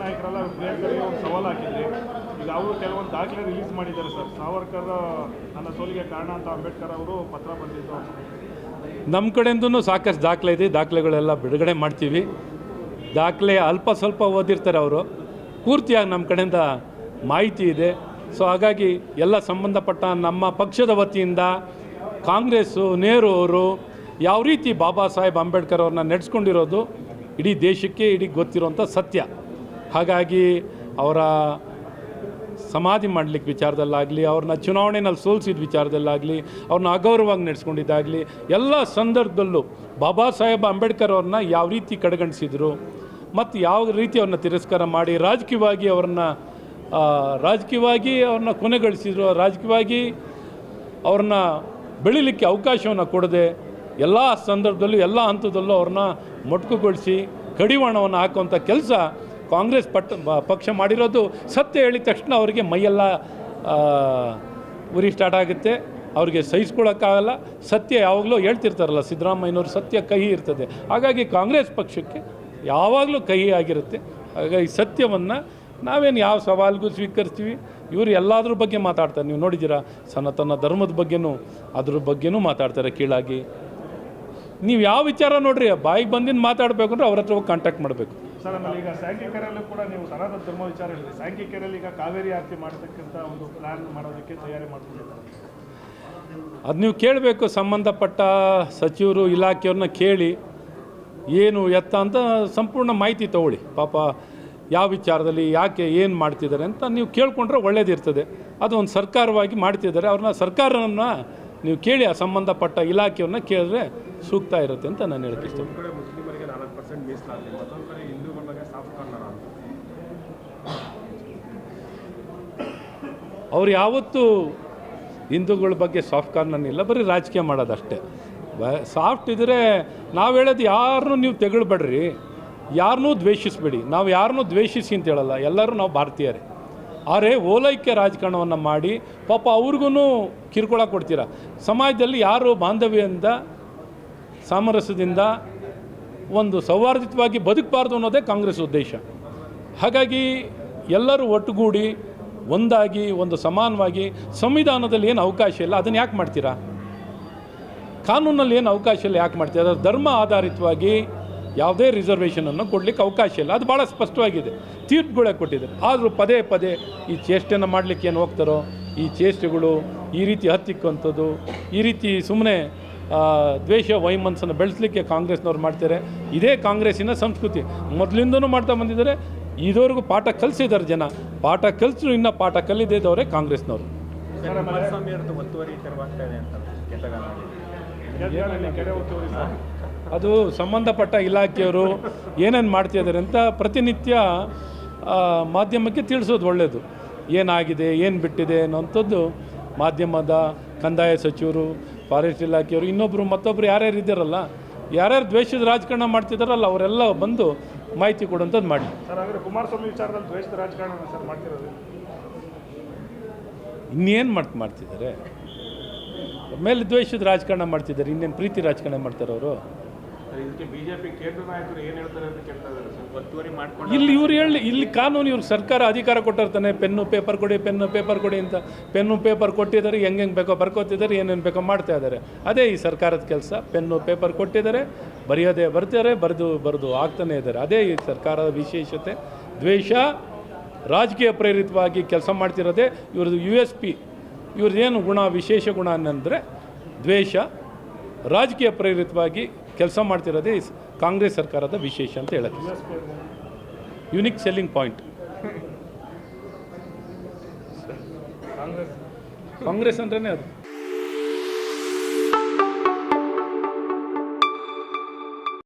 ನಾಯಕರೆಲ್ಲ ಪ್ರಿಯಾಂಕರಿಗೆ ಒಂದು ಸವಾಲು ಹಾಕಿದ್ರಿ. ಈಗ ಅವರು ಕೆಲವೊಂದು ದಾಖಲೆ ರಿಲೀಸ್ ಮಾಡಿದ್ದಾರೆ ಸರ್. ಸಾವರ್ಕರ್ ನನ್ನ ಸೋಲಿಗೆ ಕಾರಣ ಅಂತ ಅಂಬೇಡ್ಕರ್ ಅವರು ಪತ್ರ ಬಂದಿದ್ದು. ನಮ್ಮ ಕಡೆಯಿಂದೂ ಸಾಕಷ್ಟು ದಾಖಲೆ ಇದೆ, ದಾಖಲೆಗಳೆಲ್ಲ ಬಿಡುಗಡೆ ಮಾಡ್ತೀವಿ. ದಾಖಲೆ ಅಲ್ಪ ಸ್ವಲ್ಪ ಓದಿರ್ತಾರೆ ಅವರು, ಪೂರ್ತಿಯಾಗಿ ನಮ್ಮ ಕಡೆಯಿಂದ ಮಾಹಿತಿ ಇದೆ. ಸೊ ಹಾಗಾಗಿ ಎಲ್ಲ ಸಂಬಂಧಪಟ್ಟ ನಮ್ಮ ಪಕ್ಷದ ವತಿಯಿಂದ ಕಾಂಗ್ರೆಸ್ಸು, ನೆಹರು ಅವರು ಯಾವ ರೀತಿ ಬಾಬಾ ಸಾಹೇಬ್ ಅಂಬೇಡ್ಕರ್ ಅವ್ರನ್ನ ನಡೆಸ್ಕೊಂಡಿರೋದು ಇಡೀ ದೇಶಕ್ಕೆ ಗೊತ್ತಿರೋಂಥ ಸತ್ಯ. ಹಾಗಾಗಿ ಅವರ ಸಮಾಧಿ ಮಾಡಲಿಕ್ಕೆ ವಿಚಾರದಲ್ಲಾಗಲಿ, ಅವ್ರನ್ನ ಚುನಾವಣೆಯಲ್ಲಿ ಸೋಲಿಸಿದ ವಿಚಾರದಲ್ಲಾಗಲಿ, ಅವ್ರನ್ನ ಅಗೌರವವಾಗಿ ನಡೆಸ್ಕೊಂಡಿದ್ದಾಗಲಿ, ಎಲ್ಲ ಸಂದರ್ಭದಲ್ಲೂ ಬಾಬಾ ಸಾಹೇಬ್ ಅಂಬೇಡ್ಕರ್ ಅವ್ರನ್ನ ಯಾವ ರೀತಿ ಕಡೆಗಣಿಸಿದರು ಮತ್ತು ಯಾವ ರೀತಿ ಅವ್ರನ್ನ ತಿರಸ್ಕಾರ ಮಾಡಿ ರಾಜಕೀಯವಾಗಿ ಅವ್ರನ್ನ ಕೊನೆಗಳಿಸಿದ್ರು, ರಾಜಕೀಯವಾಗಿ ಅವ್ರನ್ನ ಬೆಳೀಲಿಕ್ಕೆ ಅವಕಾಶವನ್ನು ಕೊಡದೆ ಎಲ್ಲ ಸಂದರ್ಭದಲ್ಲೂ ಎಲ್ಲ ಹಂತದಲ್ಲೂ ಅವ್ರನ್ನ ಮೊಟಕುಗೊಳಿಸಿ ಕಡಿವಾಣವನ್ನು ಹಾಕುವಂಥ ಕೆಲಸ ಕಾಂಗ್ರೆಸ್ ಪಕ್ಷ ಮಾಡಿರೋದು ಸತ್ಯ ಹೇಳಿದ ತಕ್ಷಣ ಅವರಿಗೆ ಮೈಯೆಲ್ಲ ಉರಿ ಸ್ಟಾರ್ಟ್ ಆಗುತ್ತೆ. ಅವ್ರಿಗೆ ಸಹಿಸ್ಕೊಳ್ಳೋಕ್ಕಾಗಲ್ಲ. ಸತ್ಯ ಯಾವಾಗಲೂ ಹೇಳ್ತಿರ್ತಾರಲ್ಲ ಸಿದ್ದರಾಮಯ್ಯನವ್ರು, ಸತ್ಯ ಕಹಿ ಇರ್ತದೆ. ಹಾಗಾಗಿ ಕಾಂಗ್ರೆಸ್ ಪಕ್ಷಕ್ಕೆ ಯಾವಾಗಲೂ ಕಹಿ ಆಗಿರುತ್ತೆ. ಹಾಗಾಗಿ ಸತ್ಯವನ್ನು ನಾವೇನು ಯಾವ ಸವಾಲಿಗೂ ಸ್ವೀಕರಿಸ್ತೀವಿ. ಇವರು ಎಲ್ಲದ್ರ ಬಗ್ಗೆ ಮಾತಾಡ್ತಾರೆ. ನೀವು ನೋಡಿದ್ದೀರಾ, ಸನಾತನ ಧರ್ಮದ ಬಗ್ಗೆನೂ ಅದ್ರ ಬಗ್ಗೆನೂ ಮಾತಾಡ್ತಾರೆ ಕೀಳಾಗಿ. ನೀವು ಯಾವ ವಿಚಾರ ನೋಡ್ರಿ, ಬಾಯಿಗೆ ಬಂದಿದ್ದು ಮಾತಾಡಬೇಕು ಅಂದರೆ ಅವ್ರ ಹತ್ರ ಹೋಗಿ ಕಾಂಟ್ಯಾಕ್ಟ್ ಮಾಡಬೇಕು. ಸರ್, ಆಮೇಲೆ ಈಗ ಸಾಂಘಿಕರಲ್ಲೂ ಕೂಡ ನೀವು ಸನಾತನ ಧರ್ಮ ವಿಚಾರ ಹೇಳಿದ್ರಿ. ಸಾಂಘಿಕರಲ್ಲಿ ಈಗ ಕಾವೇರಿ ಆರತಿ ಮಾಡೋದಕ್ಕಿಂತ ಒಂದು ಪ್ಲ್ಯಾನ್ ಮಾಡೋದಕ್ಕೆ ತಯಾರಿ ಮಾಡ್ಕೊಂಡಿದ್ದಾರೆ. ಅದು ನೀವು ಕೇಳಬೇಕು, ಸಂಬಂಧಪಟ್ಟ ಸಚಿವರು, ಇಲಾಖೆಯವ್ರನ್ನ ಕೇಳಿ ಏನು ಎತ್ತ ಅಂತ ಸಂಪೂರ್ಣ ಮಾಹಿತಿ ತಗೊಳ್ಳಿ. ಪಾಪ ಯಾವ ವಿಚಾರದಲ್ಲಿ ಯಾಕೆ ಏನು ಮಾಡ್ತಿದ್ದಾರೆ ಅಂತ ನೀವು ಕೇಳಿಕೊಂಡ್ರೆ ಒಳ್ಳೇದಿರ್ತದೆ. ಅದು ಒಂದು ಸರ್ಕಾರವಾಗಿ ಮಾಡ್ತಿದ್ದಾರೆ, ಅವ್ರನ್ನ ಸರ್ಕಾರವನ್ನು ನೀವು ಕೇಳಿ, ಆ ಸಂಬಂಧಪಟ್ಟ ಇಲಾಖೆಯವ್ರನ್ನ ಕೇಳಿದ್ರೆ ಸೂಕ್ತ ಇರುತ್ತೆ ಅಂತ ನಾನು ಹೇಳಕ್ಕೆ ಇಷ್ಟ. ಮುಸ್ಲಿಮರಿಗೆ 4% ಮೀಸಲಾತಿ, ಮತ್ತೊಂದು ಕಡೆ ಹಿಂದೂಗಳ ಬಗ್ಗೆ ಸಾಫ್ಟ್ ಕಾರ್ನರ್ ಅಂತ. ಅವ್ರು ಯಾವತ್ತೂ ಹಿಂದೂಗಳ ಬಗ್ಗೆ ಸಾಫ್ಟ್ ಕಾರ್ನರ್ ಇಲ್ಲ, ಬರೀ ರಾಜಕೀಯ ಮಾಡೋದಷ್ಟೇ. ಸಾಫ್ಟ್ ಇದ್ದರೆ ನಾವು ಹೇಳೋದು ಯಾರನ್ನೂ ನೀವು ತೆಗಳ್ಬೇಡ್ರಿ, ಯಾರನ್ನೂ ದ್ವೇಷಿಸಬೇಡಿ. ನಾವು ಯಾರನ್ನೂ ದ್ವೇಷಿಸಿ ಅಂತ ಹೇಳಲ್ಲ, ಎಲ್ಲರೂ ನಾವು ಭಾರತೀಯರೇ. ಆದರೆ ಓಲೈಕ್ಯ ರಾಜಕಾರಣವನ್ನು ಮಾಡಿ ಪಾಪ ಅವ್ರಿಗೂ ಕಿರುಕುಳ ಕೊಡ್ತೀರ. ಸಮಾಜದಲ್ಲಿ ಯಾರು ಬಾಂಧವ್ಯದಿಂದ, ಸಾಮರಸ್ಯದಿಂದ ಒಂದು ಸೌಹಾರ್ದಯುತವಾಗಿ ಬದುಕಬಾರ್ದು ಅನ್ನೋದೇ ಕಾಂಗ್ರೆಸ್ ಉದ್ದೇಶ. ಹಾಗಾಗಿ ಎಲ್ಲರೂ ಒಟ್ಟುಗೂಡಿ ಒಂದಾಗಿ ಒಂದು ಸಮಾನವಾಗಿ, ಸಂವಿಧಾನದಲ್ಲಿ ಏನು ಅವಕಾಶ ಇಲ್ಲ ಅದನ್ನು ಯಾಕೆ ಮಾಡ್ತೀರಾ? ಕಾನೂನಲ್ಲಿ ಏನು ಅವಕಾಶ ಇಲ್ಲ ಯಾಕೆ ಮಾಡ್ತೀರಾ? ಅದರ ಧರ್ಮ ಆಧಾರಿತವಾಗಿ ಯಾವುದೇ ರಿಸರ್ವೇಷನನ್ನು ಕೊಡಲಿಕ್ಕೆ ಅವಕಾಶ ಇಲ್ಲ. ಅದು ಭಾಳ ಸ್ಪಷ್ಟವಾಗಿದೆ, ತೀರ್ಪುಗಳೇ ಕೊಟ್ಟಿದ್ದಾರೆ. ಆದರೂ ಪದೇ ಪದೇ ಈ ಚೇಷ್ಟೆಯನ್ನು ಮಾಡಲಿಕ್ಕೆ ಏನು ಹೋಗ್ತಾರೋ, ಈ ಚೇಷ್ಟೆಗಳು ಈ ರೀತಿ ಹತ್ತಿಕ್ಕುವಂಥದ್ದು, ಈ ರೀತಿ ಸುಮ್ಮನೆ ದ್ವೇಷ ವೈಮನಸ್ಸನ್ನು ಬೆಳೆಸಲಿಕ್ಕೆ ಕಾಂಗ್ರೆಸ್ನವ್ರು ಮಾಡ್ತಾರೆ. ಇದೇ ಕಾಂಗ್ರೆಸ್ಸಿನ ಸಂಸ್ಕೃತಿ, ಮೊದಲಿಂದನೂ ಮಾಡ್ತಾ ಬಂದಿದ್ದಾರೆ. ಇದುವರೆಗೂ ಪಾಠ ಕಲಿಸಿದ್ದಾರೆ ಜನ. ಪಾಠ ಕಲಿಸಲು ಇನ್ನೂ ಪಾಠ ಕಲಿದಿದ್ದವರೇ ಕಾಂಗ್ರೆಸ್ನವರು. ಅದು ಸಂಬಂಧಪಟ್ಟ ಇಲಾಖೆಯವರು ಏನೇನು ಮಾಡ್ತಿದ್ದಾರೆ ಅಂತ ಪ್ರತಿನಿತ್ಯ ಮಾಧ್ಯಮಕ್ಕೆ ತಿಳಿಸೋದು ಒಳ್ಳೆಯದು. ಏನಾಗಿದೆ, ಏನು ಬಿಟ್ಟಿದೆ ಅನ್ನೋಂಥದ್ದು ಮಾಧ್ಯಮದ, ಕಂದಾಯ ಸಚಿವರು, ಫಾರೆಸ್ಟ್ ಇಲಾಖೆಯವರು, ಇನ್ನೊಬ್ಬರು ಮತ್ತೊಬ್ಬರು ಯಾರ್ಯಾರು ಇದ್ದಾರಲ್ಲ, ಯಾರ್ಯಾರು ದ್ವೇಷದ ರಾಜಕಾರಣ ಮಾಡ್ತಿದ್ದಾರಲ್ಲ ಅವರೆಲ್ಲ ಬಂದು ಮಾಹಿತಿ ಕೊಡುವಂಥದ್ದು ಮಾಡಿ. ಸರ್, ಹಾಗಾದರೆ ಕುಮಾರಸ್ವಾಮಿ ವಿಚಾರದಲ್ಲಿ ದ್ವೇಷದ ರಾಜಕಾರಣ ಸರ್ ಮಾಡ್ತಿರೋದು? ಇನ್ನೇನು ಮಾಡ್ತಿದ್ದಾರೆ? ಮೇಲೆ ದ್ವೇಷದ ರಾಜಕಾರಣ ಮಾಡ್ತಿದ್ದಾರೆ, ಇನ್ನೇನು ಪ್ರೀತಿ ರಾಜಕಾರಣ ಮಾಡ್ತಾರೆ ಅವರು? ಇದಕ್ಕೆ ಬಿಜೆಪಿ ಕೇಂದ್ರ ನಾಯಕರು ಏನು ಹೇಳ್ತಾರೆ ಅಂತ ಕೇಳ್ತಾ ಇದ್ದಾರೆ ಸರ್. ಒತ್ತುವರಿ ಮಾಡ್ಕೊಂಡು ಇಲ್ಲಿ ಇವ್ರು ಇಲ್ಲಿ ಕಾನೂನು, ಇವ್ರು ಸರ್ಕಾರ ಅಧಿಕಾರ ಕೊಟ್ಟಿರ್ತಾನೆ, ಪೆನ್ನು ಪೇಪರ್ ಕೊಡಿ ಅಂತ. ಪೆನ್ನು ಪೇಪರ್ ಕೊಟ್ಟಿದ್ದಾರೆ, ಹೆಂಗೆ ಬೇಕೋ ಬರ್ಕೋತಿದ್ದಾರೆ, ಏನೇನು ಬೇಕೋ ಮಾಡ್ತಾ ಇದ್ದಾರೆ. ಅದೇ ಈ ಸರ್ಕಾರದ ಕೆಲಸ. ಪೆನ್ನು ಪೇಪರ್ ಕೊಟ್ಟಿದ್ದಾರೆ, ಬರೆಯೋದೇ ಬರ್ತಾರೆ, ಬರೆದು ಆಗ್ತಾನೆ ಇದ್ದಾರೆ. ಅದೇ ಈ ಸರ್ಕಾರದ ವಿಶೇಷತೆ. ದ್ವೇಷ, ರಾಜಕೀಯ ಪ್ರೇರಿತವಾಗಿ ಕೆಲಸ ಮಾಡ್ತಿರೋದೇ ಇವ್ರದ್ದು USP. ಇವ್ರದ್ದೇನು ಗುಣ, ವಿಶೇಷ ಗುಣ ಅನ್ನಂದರೆ ದ್ವೇಷ, ರಾಜಕೀಯ ಪ್ರೇರಿತವಾಗಿ ಕೆಲಸ ಮಾಡ್ತಿರೋದೇ ಕಾಂಗ್ರೆಸ್ ಸರ್ಕಾರದ ವಿಶೇಷ ಅಂತ ಹೇಳಕ್ಕೆ. ಯುನಿಕ್ ಸೆಲ್ಲಿಂಗ್ ಪಾಯಿಂಟ್ ಕಾಂಗ್ರೆಸ್ ಅಂದ್ರೇ ಅದು.